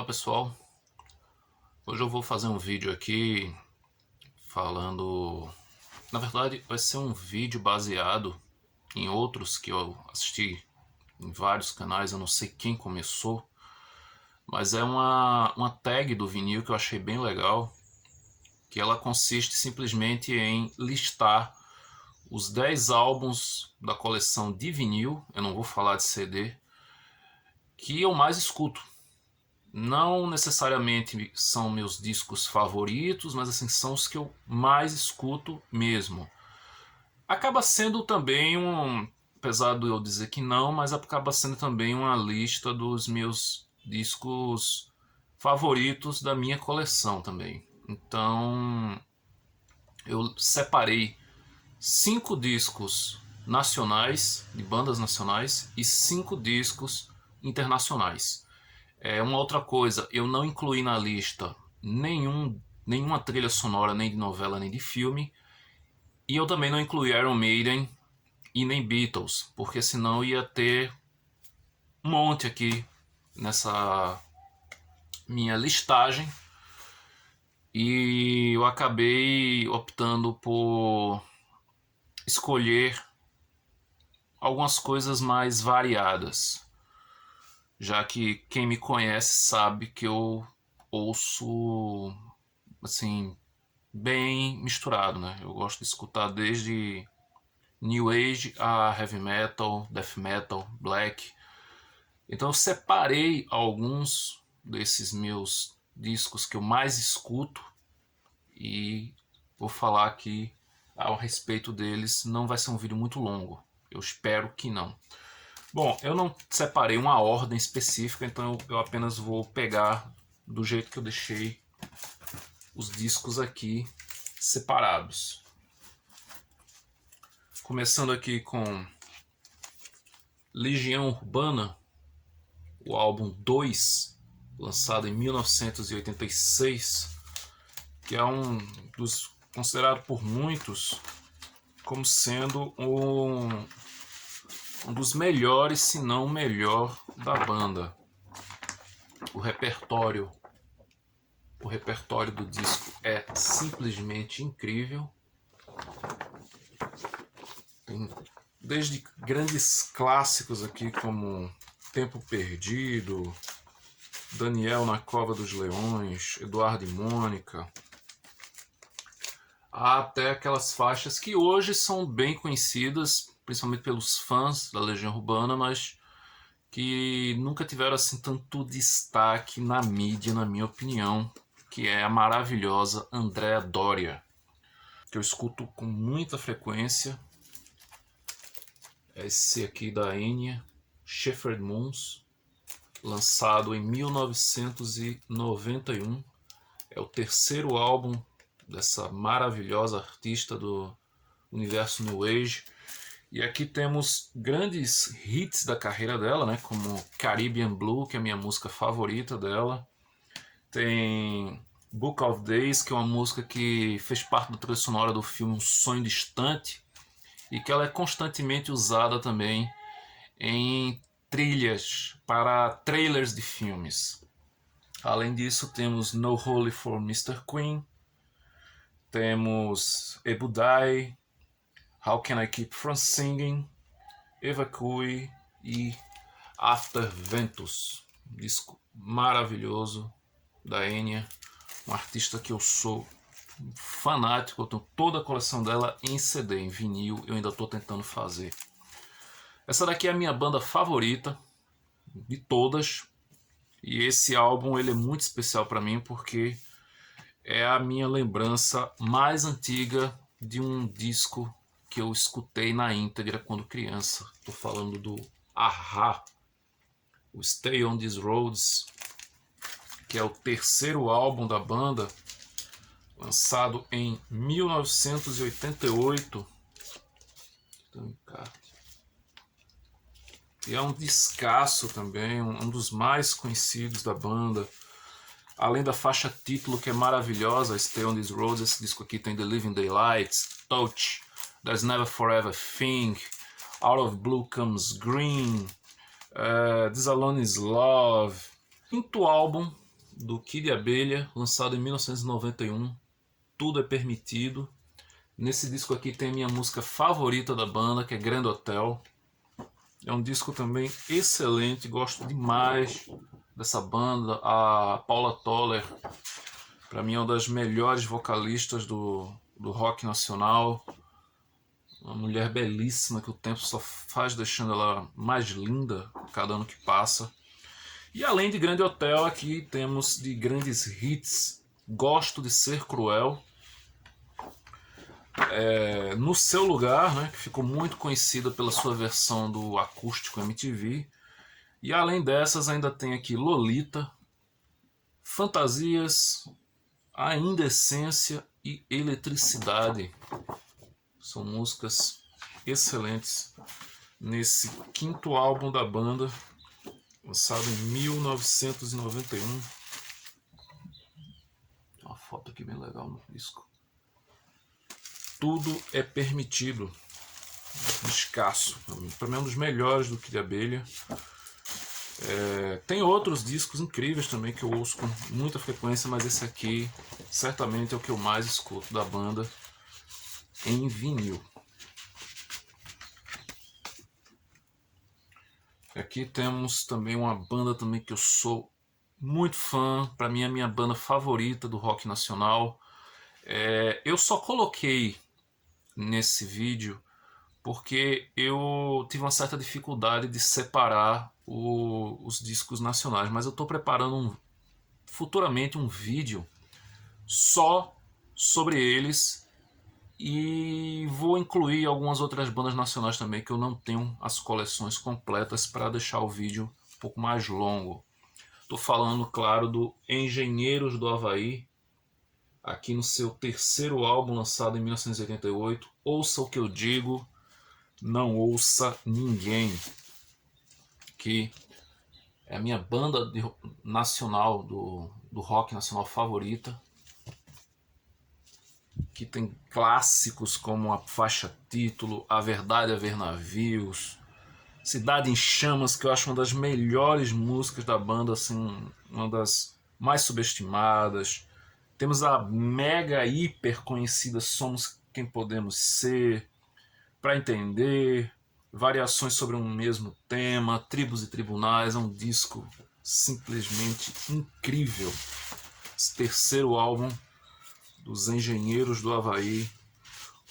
Olá pessoal, hoje eu vou fazer um vídeo aqui falando, na verdade vai ser um vídeo baseado em outros que eu assisti em vários canais, eu não sei quem começou, mas é uma tag do vinil que eu achei bem legal, que ela consiste simplesmente em listar os 10 álbuns da coleção de vinil, eu não vou falar de CD, que eu mais escuto. Não necessariamente são meus discos favoritos, mas assim, são os que eu mais escuto mesmo. Acaba sendo também apesar de eu dizer que não, mas acaba sendo também uma lista dos meus discos favoritos da minha coleção também. Então, eu separei 5 discos nacionais, de bandas nacionais, e 5 discos internacionais. Uma outra coisa, eu não incluí na lista nenhuma trilha sonora, nem de novela, nem de filme. E eu também não incluí Iron Maiden e nem Beatles, porque senão ia ter um monte aqui nessa minha listagem. E eu acabei optando por escolher algumas coisas mais variadas, já que quem me conhece sabe que eu ouço assim bem misturado, né? Eu gosto de escutar desde New Age a Heavy Metal, Death Metal, Black. Então eu separei alguns desses meus discos que eu mais escuto e vou falar aqui a respeito deles. Não vai ser um vídeo muito longo, eu espero que não. Bom, eu não separei uma ordem específica, então eu apenas vou pegar do jeito que eu deixei os discos aqui separados. Começando aqui com Legião Urbana, o álbum 2, lançado em 1986, que é um dos considerado por muitos como sendo um dos melhores, se não o melhor da banda. O repertório do disco é simplesmente incrível. Tem desde grandes clássicos aqui como Tempo Perdido, Daniel na Cova dos Leões, Eduardo e Mônica, há até aquelas faixas que hoje são bem conhecidas, principalmente pelos fãs da Legião Urbana, mas que nunca tiveram assim tanto destaque na mídia, na minha opinião, que é a maravilhosa Andréa Doria, que eu escuto com muita frequência. Esse aqui da Enya, Shepherd Moons, lançado em 1991. É o terceiro álbum dessa maravilhosa artista do universo New Age. E aqui temos grandes hits da carreira dela, né, como Caribbean Blue, que é a minha música favorita dela. Tem Book of Days, que é uma música que fez parte da trilha sonora do filme Um Sonho Distante, e que ela é constantemente usada também em trilhas para trailers de filmes. Além disso, temos No Holy for Mr. Queen, temos Ebudai, How Can I Keep From Singing, Evacue e After Ventus, disco maravilhoso da Enya, uma artista que eu sou fanático, eu tenho toda a coleção dela em CD, em vinil, eu ainda estou tentando fazer. Essa daqui é a minha banda favorita de todas, e esse álbum ele é muito especial para mim porque é a minha lembrança mais antiga de um disco que eu escutei na íntegra quando criança. Estou falando do A-ha, o Stay on These Roads, que é o terceiro álbum da banda, lançado em 1988. E é um descasso também, um dos mais conhecidos da banda. Além da faixa título, que é maravilhosa, Stay on These Roads, esse disco aqui tem The Living Daylights, Touch, There's Never Forever Thing, Out of Blue Comes Green, This Alone Is Love. Quinto álbum do Kid Abelha, lançado em 1991, Tudo é Permitido. Nesse disco aqui tem a minha música favorita da banda, que é Grand Hotel. É um disco também excelente, gosto demais dessa banda. A Paula Toller, para mim, é uma das melhores vocalistas do rock nacional. Uma mulher belíssima que o tempo só faz deixando ela mais linda cada ano que passa. E além de Grande Hotel, aqui temos de grandes hits Gosto de Ser Cruel, No Seu Lugar, né, que ficou muito conhecida pela sua versão do acústico MTV. E além dessas ainda tem aqui Lolita, Fantasias, A Indecência e Eletricidade. São músicas excelentes nesse quinto álbum da banda, lançado em 1991. Tem uma foto aqui bem legal no disco. Tudo é Permitido. Escasso. Para mim é um dos melhores do Kid Abelha. Tem outros discos incríveis também que eu ouço com muita frequência, mas esse aqui certamente é o que eu mais escuto da banda em vinil. Aqui temos também uma banda também que eu sou muito fã, para mim é a minha banda favorita do rock nacional. Eu só coloquei nesse vídeo porque eu tive uma certa dificuldade de separar os discos nacionais, mas eu estou preparando futuramente um vídeo só sobre eles e vou incluir algumas outras bandas nacionais também que eu não tenho as coleções completas para deixar o vídeo um pouco mais longo. Estou falando, claro, do Engenheiros do Havaí, aqui no seu terceiro álbum lançado em 1988, Ouça o Que Eu Digo, Não Ouça Ninguém, que é a minha banda nacional do rock nacional favorita, que tem clássicos como a faixa título, A Verdade é Ver Navios, Cidade em Chamas, que eu acho uma das melhores músicas da banda, assim, uma das mais subestimadas. Temos a mega hiper conhecida Somos Quem Podemos Ser, Pra Entender, Variações sobre um Mesmo Tema, Tribos e Tribunais. É um disco simplesmente incrível. Esse terceiro álbum dos Engenheiros do Havaí.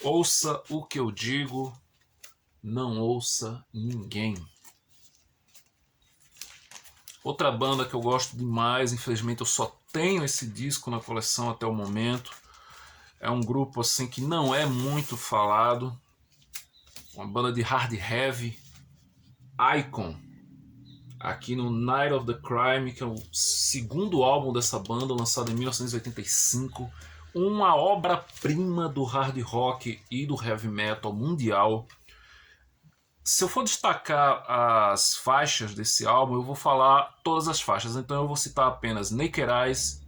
Ouça o Que Eu Digo, Não Ouça Ninguém. Outra banda que eu gosto demais, infelizmente eu só tenho esse disco na coleção até o momento, é um grupo assim que não é muito falado, uma banda de hard heavy, Icon, aqui no Night of the Crime, que é o segundo álbum dessa banda, lançado em 1985, uma obra-prima do hard rock e do heavy metal mundial. Se eu for destacar as faixas desse álbum, eu vou falar todas as faixas, então eu vou citar apenas Naked Eyes,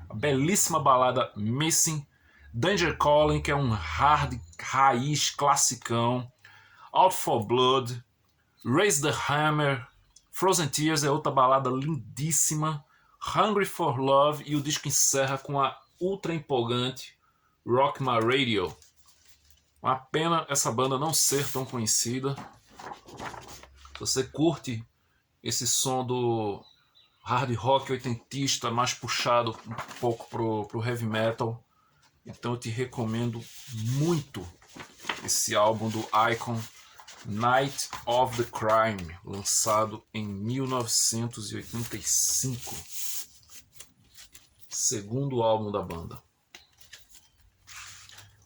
a belíssima balada Missing, Danger Calling, que é um hard raiz classicão, Out for Blood, Raise the Hammer, Frozen Tears é outra balada lindíssima, Hungry for Love, e o disco encerra com a ultra empolgante Rock My Radio. Uma pena essa banda não ser tão conhecida. Se você curte esse som do hard rock oitentista, mais puxado um pouco pro heavy metal, então eu te recomendo muito esse álbum do Icon, Night of the Crime, lançado em 1985. Segundo álbum da banda.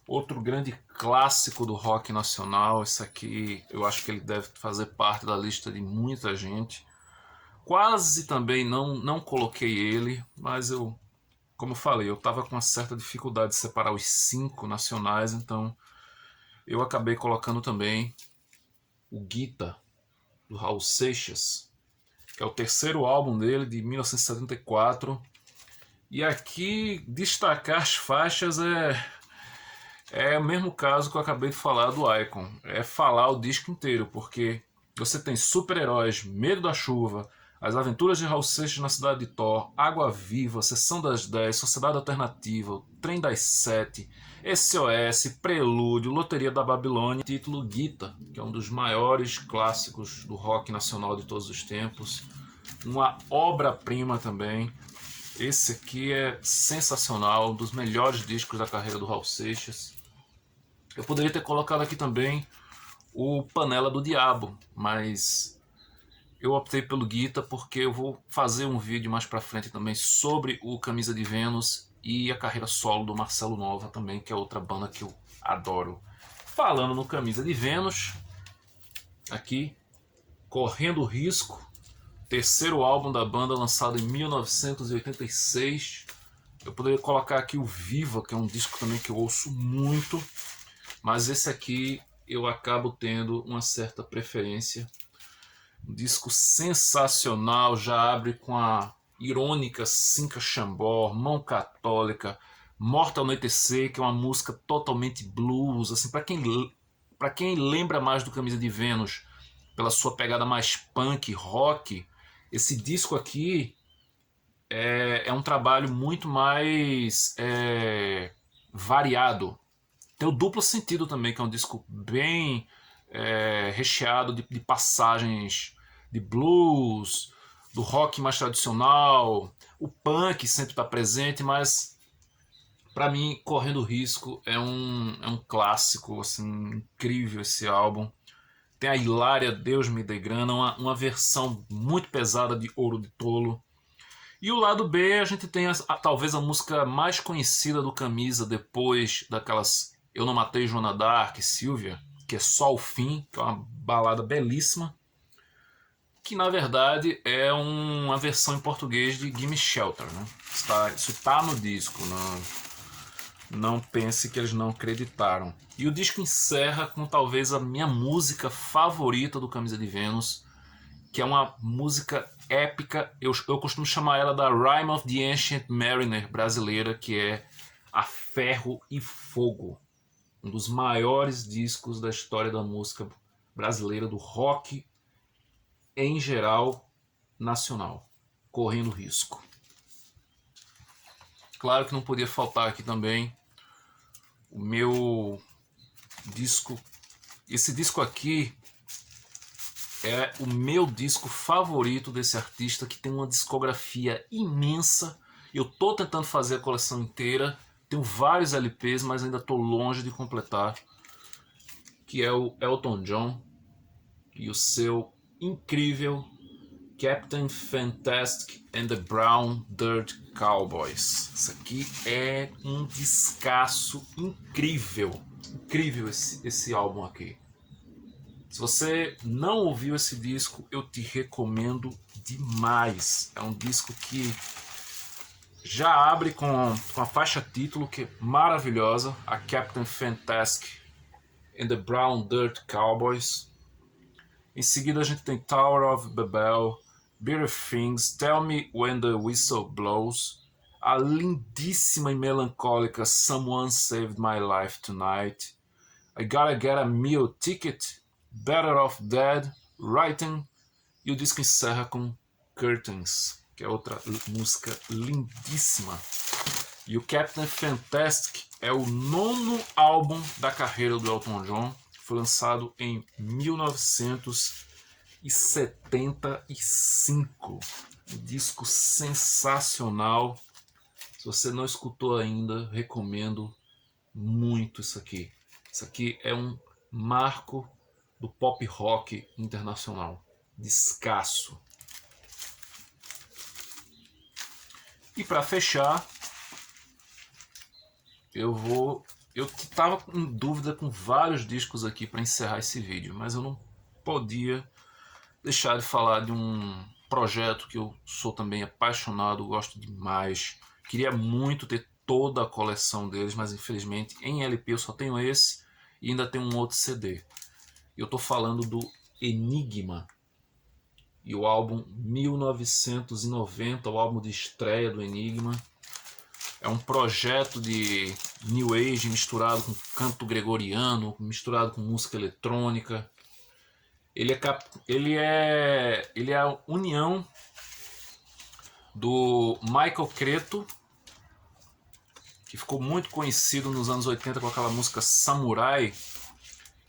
Outro grande clássico do rock nacional, esse aqui eu acho que ele deve fazer parte da lista de muita gente. Quase também não coloquei ele, mas eu, como eu falei, eu estava com uma certa dificuldade de separar os 5 nacionais, então eu acabei colocando também o Guita, do Raul Seixas, que é o terceiro álbum dele, de 1974. E aqui destacar as faixas é o mesmo caso que eu acabei de falar do Icon. É falar o disco inteiro, porque você tem Super-Heróis, Medo da Chuva, As Aventuras de Raul Seixas na Cidade de Thor, Água Viva, Sessão das 10, Sociedade Alternativa, O Trem das Sete, SOS, Prelúdio, Loteria da Babilônia, título Gita, que é um dos maiores clássicos do rock nacional de todos os tempos. Uma obra-prima também. Esse aqui é sensacional, um dos melhores discos da carreira do Raul Seixas. Eu poderia ter colocado aqui também o Panela do Diabo, mas eu optei pelo Gita porque eu vou fazer um vídeo mais pra frente também sobre o Camisa de Vênus e a carreira solo do Marcelo Nova também, que é outra banda que eu adoro. Falando no Camisa de Vênus, aqui, Correndo Risco, terceiro álbum da banda lançado em 1986. Eu poderia colocar aqui o Viva, que é um disco também que eu ouço muito, mas esse aqui eu acabo tendo uma certa preferência. Um disco sensacional, já abre com a irônica Cinca Chambó, Mão Católica, Morta ao Anoitecer, que é uma música totalmente blues, assim, para quem lembra mais do Camisa de Vênus, pela sua pegada mais punk, rock, esse disco aqui é um trabalho muito mais variado. Tem o Duplo Sentido também, que é um disco bem recheado de passagens de blues, do rock mais tradicional, o punk sempre está presente, mas para mim Correndo Risco é um clássico, assim, incrível esse álbum. Tem a hilária Deus Me Dê Grana, uma versão muito pesada de Ouro de Tolo. E o lado B, a gente tem talvez a música mais conhecida do Camisa, depois daquelas Eu Não Matei Joana Dark, Silvia, que é Só o Fim, que é uma balada belíssima, que na verdade é uma versão em português de Gimme Shelter, né? Isso está no disco, não pense que eles não acreditaram. E o disco encerra com talvez a minha música favorita do Camisa de Vênus, que é uma música épica. Eu costumo chamar ela da Rime of the Ancient Mariner brasileira, que é A Ferro e Fogo, um dos maiores discos da história da música brasileira, do rock em geral, nacional. Correndo Risco. Claro que não podia faltar aqui também o meu disco. Esse disco aqui é o meu disco favorito desse artista, que tem uma discografia imensa. Eu tô tentando fazer a coleção inteira, tenho vários LPs, mas ainda tô longe de completar, que é o Elton John e o seu incrível Captain Fantastic and the Brown Dirt Cowboys. Isso aqui é um descasso incrível, incrível esse álbum aqui. Se você não ouviu esse disco, eu te recomendo demais. É um disco que já abre com a faixa título, que é maravilhosa, a Captain Fantastic and the Brown Dirt Cowboys. Em seguida a gente tem Tower of Babel, Bitter Things, Tell Me When the Whistle Blows, a lindíssima e melancólica Someone Saved My Life Tonight, I Gotta Get a Meal Ticket, Better Off Dead, Writing, e o disco encerra com Curtains, que é outra música lindíssima. E o Captain Fantastic é o 9º álbum da carreira do Elton John, que foi lançado em 1975. Um disco sensacional. Se você não escutou ainda, recomendo muito isso aqui. Isso aqui é um marco do pop rock internacional. Descasso. E para fechar, eu estava em dúvida com vários discos aqui para encerrar esse vídeo, mas eu não podia deixar de falar de um projeto que eu sou também apaixonado, gosto demais. Queria muito ter toda a coleção deles, mas infelizmente em LP eu só tenho esse e ainda tenho um outro CD. Eu estou falando do Enigma e o álbum 1990, o álbum de estreia do Enigma. É um projeto de New Age misturado com canto gregoriano, misturado com música eletrônica. Ele é a união do Michael Cretu, que ficou muito conhecido nos anos 80 com aquela música Samurai,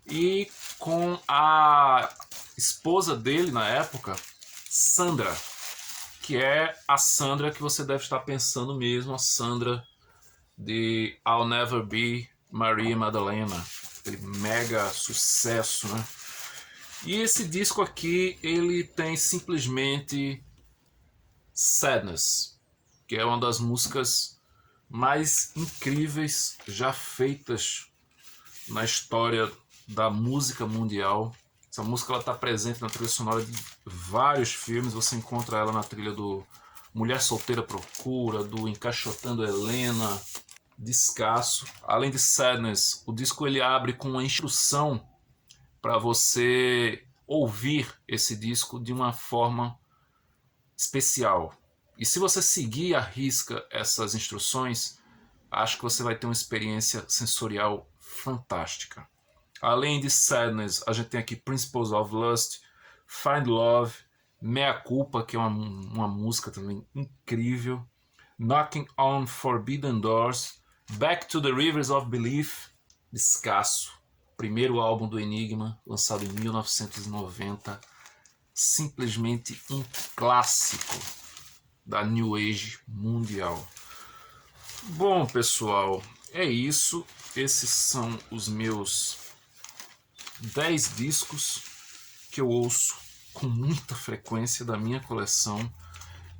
e com a esposa dele na época, Sandra, que é a Sandra que você deve estar pensando mesmo, a Sandra de I'll Never Be Maria Madalena, aquele mega sucesso, né? E esse disco aqui, ele tem simplesmente Sadness, que é uma das músicas mais incríveis já feitas na história da música mundial. Essa música está presente na trilha sonora de vários filmes. Você encontra ela na trilha do Mulher Solteira Procura, do Encaixotando Helena, Descasso. Além de Sadness, o disco ele abre com uma instrução para você ouvir esse disco de uma forma especial. E se você seguir à risca essas instruções, acho que você vai ter uma experiência sensorial fantástica. Além de Sadness, a gente tem aqui Principles of Lust, Find Love, Mea Culpa, que é uma música também incrível, Knocking on Forbidden Doors, Back to the Rivers of Belief, Descasso, primeiro álbum do Enigma, lançado em 1990, simplesmente um clássico da New Age mundial. Bom, pessoal, é isso. Esses são os meus 10 discos que eu ouço com muita frequência da minha coleção.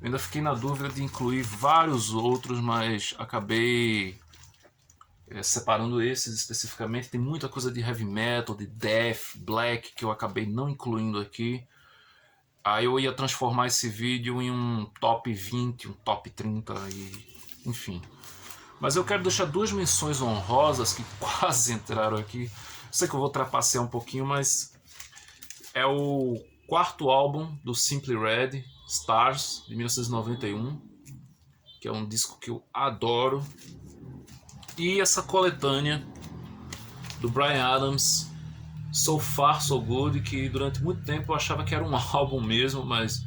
Eu ainda fiquei na dúvida de incluir vários outros, mas acabei separando esses especificamente. Tem muita coisa de heavy metal, de death, black, que eu acabei não incluindo aqui. Aí eu ia transformar esse vídeo em um top 20, um top 30, enfim. Mas eu quero deixar duas menções honrosas que quase entraram aqui. Sei que eu vou trapacear um pouquinho, mas é o quarto álbum do Simply Red, Stars, de 1991, que é um disco que eu adoro. E essa coletânea do Bryan Adams, So Far So Good, que durante muito tempo eu achava que era um álbum mesmo, mas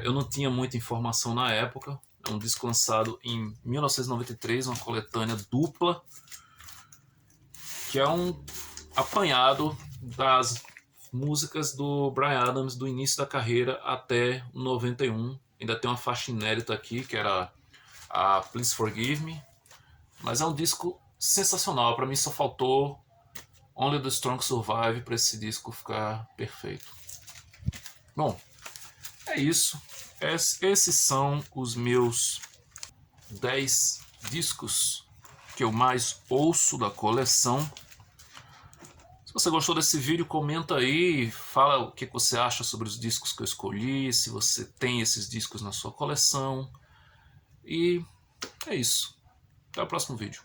eu não tinha muita informação na época. É um disco lançado em 1993, uma coletânea dupla, que é um apanhado das músicas do Bryan Adams do início da carreira até 91. Ainda tem uma faixa inédita aqui, que era a Please Forgive Me, mas é um disco sensacional. Para mim só faltou Only the Strong Survive para esse disco ficar perfeito. Bom, é isso. Esses são os meus 10 discos que eu mais ouço da coleção. Se você gostou desse vídeo, comenta aí, fala o que você acha sobre os discos que eu escolhi, se você tem esses discos na sua coleção. E é isso. Até o próximo vídeo.